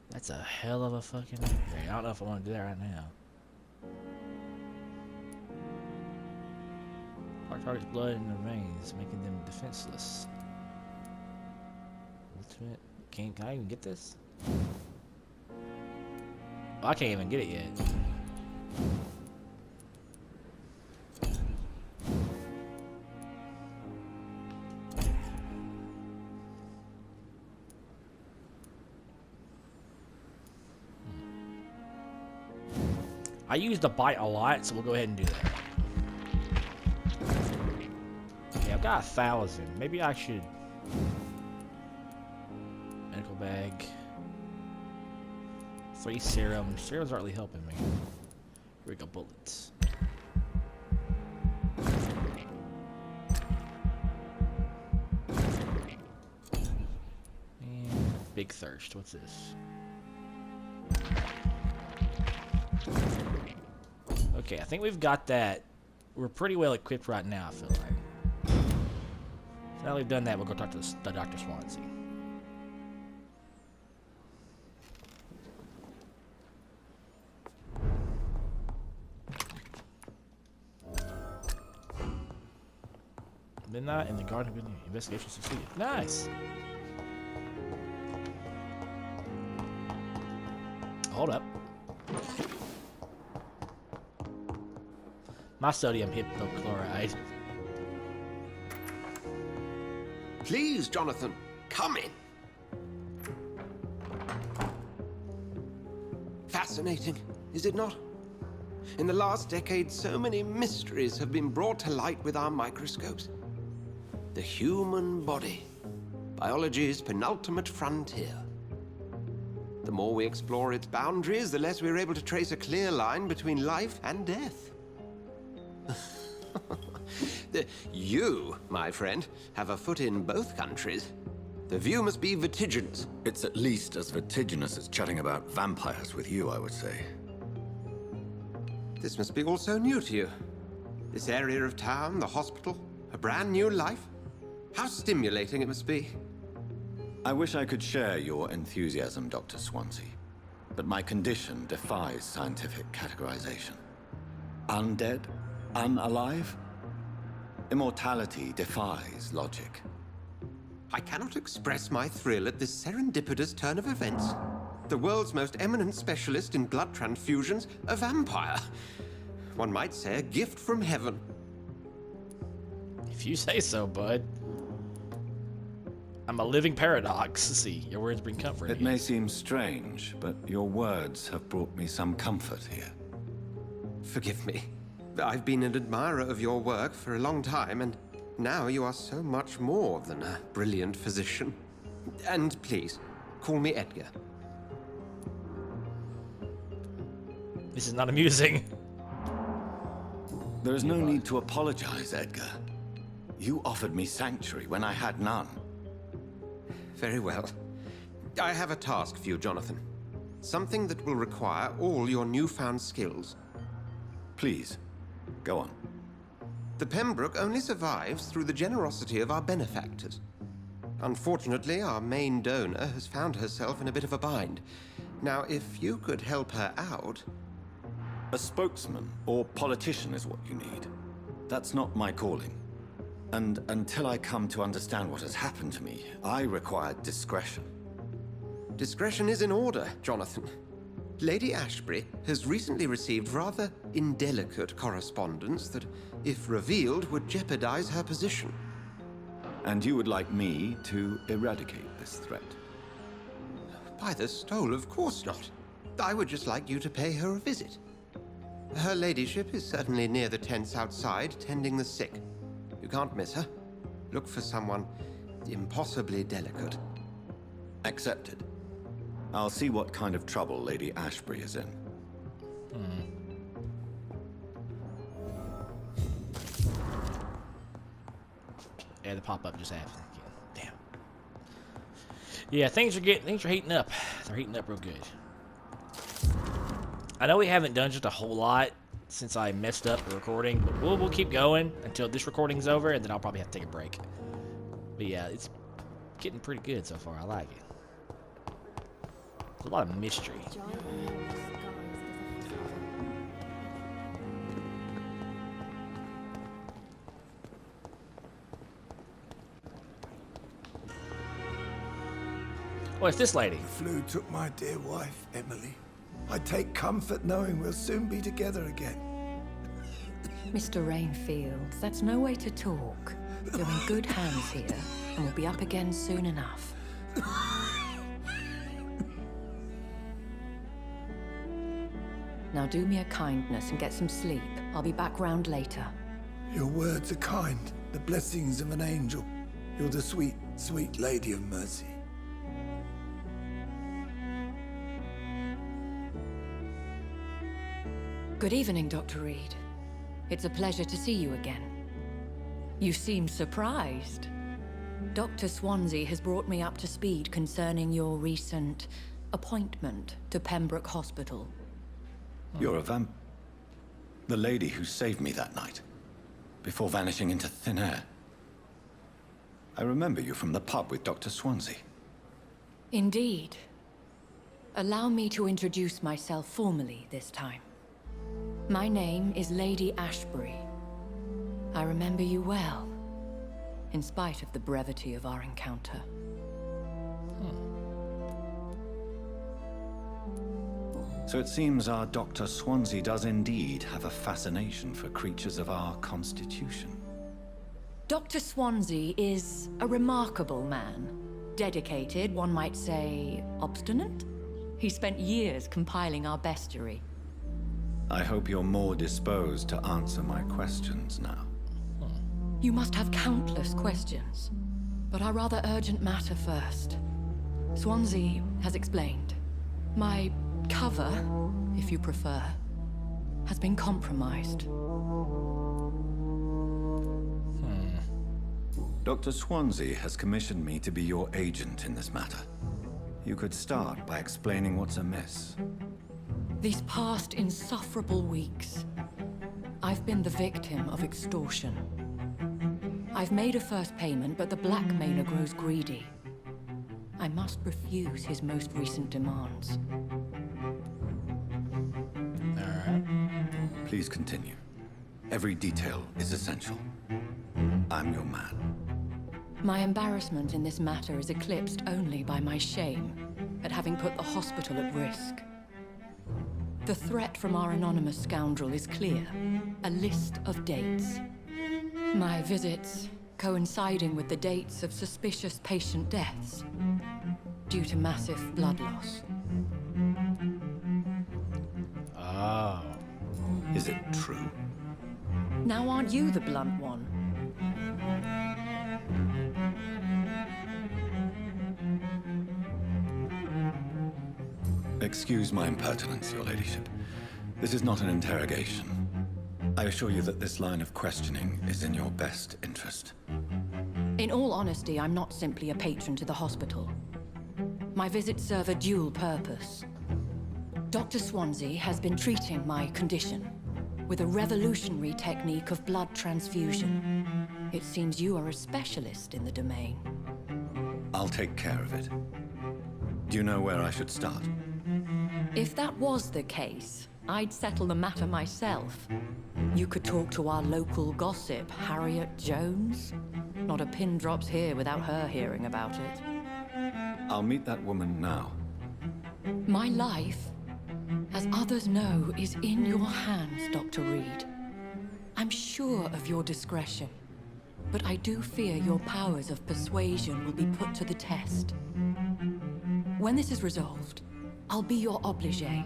That's a hell of a fucking upgrade. I don't know if I want to do that right now. Our target's blood in their veins, making them defenseless. Ultimate. Can I even get this? Oh, I can't even get it yet. I use the bite a lot, so we'll go ahead and do that. Okay, I've got 1,000. Maybe I should... Medical bag. 3 serums. Serums aren't really helping me. Here we go, bullets. Wake Thirst. What's this? Okay, I think we've got that. We're pretty well equipped right now, I feel like. So now that we've done that, we'll go talk to the Dr. Swansea. Midnight in the Garden of Eden. Investigation succeeded. Nice. Hold up. My sodium hypochlorite. Please, Jonathan, come in. Fascinating, is it not? In the last decade, so many mysteries have been brought to light with our microscopes. The human body, biology's penultimate frontier. The more we explore its boundaries, the less we're able to trace a clear line between life and death. You, my friend, have a foot in both countries. The view must be vertiginous. It's at least as vertiginous as chatting about vampires with you, I would say. This must be all so new to you. This area of town, the hospital, a brand new life. How stimulating it must be. I wish I could share your enthusiasm, Dr. Swansea, but my condition defies scientific categorization. Undead? Unalive? Immortality defies logic. I cannot express my thrill at this serendipitous turn of events. The world's most eminent specialist in blood transfusions, a vampire. One might say a gift from heaven. If you say so, bud. I'm a living paradox. See, your words bring comfort. It may seem strange, but your words have brought me some comfort here. Forgive me. I've been an admirer of your work for a long time, and now you are so much more than a brilliant physician. And please, call me Edgar. This is not amusing. There is no need to apologize, Edgar. You offered me sanctuary when I had none. Very well. I have a task for you, Jonathan. Something that will require all your newfound skills. Please, go on. The Pembroke only survives through the generosity of our benefactors. Unfortunately, our main donor has found herself in a bit of a bind. Now, if you could help her out... A spokesman or politician is what you need. That's not my calling. And until I come to understand what has happened to me, I require discretion. Discretion is in order, Jonathan. Lady Ashbury has recently received rather indelicate correspondence that, if revealed, would jeopardize her position. And you would like me to eradicate this threat? By the stole, of course not. I would just like you to pay her a visit. Her ladyship is certainly near the tents outside, tending the sick. You can't miss her. Look for someone impossibly delicate. Accepted. I'll see what kind of trouble Lady Ashbury is in. Yeah, the pop-up just happened again. Damn. Yeah, things are heating up. They're heating up real good. I know we haven't done just a whole lot since I messed up the recording, but we'll keep going until this recording's over, and then I'll probably have to take a break. But yeah, it's getting pretty good so far. I like it. There's a lot of mystery. Oh, it's this lady. The flu took my dear wife, Emily. I take comfort knowing we'll soon be together again. Mr. Rainfield, that's no way to talk. You're in good hands here, and we'll be up again soon enough. Now do me a kindness and get some sleep. I'll be back round later. Your words are kind, the blessings of an angel. You're the sweet, sweet Lady of Mercy. Good evening, Dr. Reed. It's a pleasure to see you again. You seem surprised. Dr. Swansea has brought me up to speed concerning your recent appointment to Pembroke Hospital. You're a the lady who saved me that night, before vanishing into thin air. I remember you from the pub with Dr. Swansea. Indeed. Allow me to introduce myself formally this time. My name is Lady Ashbury. I remember you well, in spite of the brevity of our encounter. So it seems our Dr. Swansea does indeed have a fascination for creatures of our constitution. Dr. Swansea is a remarkable man. Dedicated, one might say, obstinate? He spent years compiling our bestiary. I hope you're more disposed to answer my questions now. You must have countless questions, but our rather urgent matter first. Swansea has explained. My cover, if you prefer, has been compromised. Dr. Swansea has commissioned me to be your agent in this matter. You could start by explaining what's amiss. These past insufferable weeks, I've been the victim of extortion. I've made a first payment, but the blackmailer grows greedy. I must refuse his most recent demands. Please continue. Every detail is essential. I'm your man. My embarrassment in this matter is eclipsed only by my shame at having put the hospital at risk. The threat from our anonymous scoundrel is clear. A list of dates. My visits coinciding with the dates of suspicious patient deaths due to massive blood loss. Oh. Is it true? Now aren't you the blunt one? Excuse my impertinence, your ladyship. This is not an interrogation. I assure you that this line of questioning is in your best interest. In all honesty, I'm not simply a patron to the hospital. My visits serve a dual purpose. Dr. Swansea has been treating my condition with a revolutionary technique of blood transfusion. It seems you are a specialist in the domain. I'll take care of it. Do you know where I should start? If that was the case, I'd settle the matter myself. You could talk to our local gossip, Harriet Jones. Not a pin drops here without her hearing about it. I'll meet that woman now. My life, as others know, is in your hands, Dr. Reed. I'm sure of your discretion, but I do fear your powers of persuasion will be put to the test. When this is resolved, I'll be your obligé.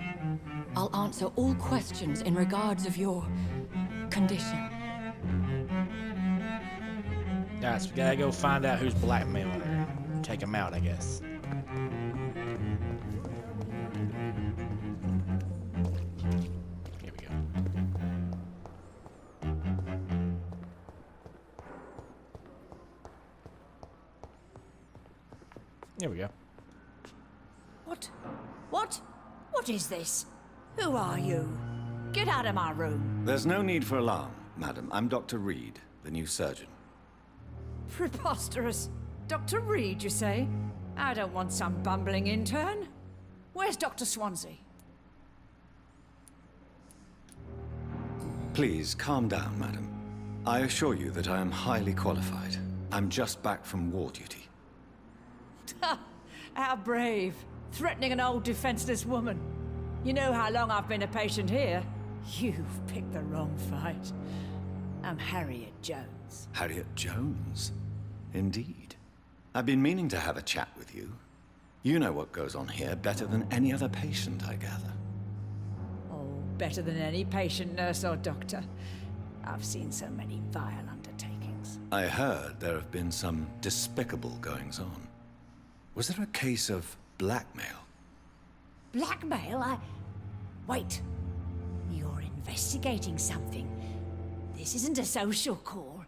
I'll answer all questions in regards of your condition. Guys, we gotta go find out who's blackmailing her. Take him out, I guess. Here we go. Here we go. What is this? Who are you? Get out of my room. There's no need for alarm, madam. I'm Dr. Reed, the new surgeon. Preposterous. Dr. Reed, you say? I don't want some bumbling intern. Where's Dr. Swansea? Please, calm down, madam. I assure you that I am highly qualified. I'm just back from war duty. How brave. Threatening an old defenseless woman. You know how long I've been a patient here? You've picked the wrong fight. I'm Harriet Jones. Harriet Jones? Indeed. I've been meaning to have a chat with you. You know what goes on here better than any other patient, I gather. Oh, better than any patient, nurse, or doctor. I've seen so many vile undertakings. I heard there have been some despicable goings-on. Was there a case of blackmail? Blackmail? Wait. You're investigating something. This isn't a social call.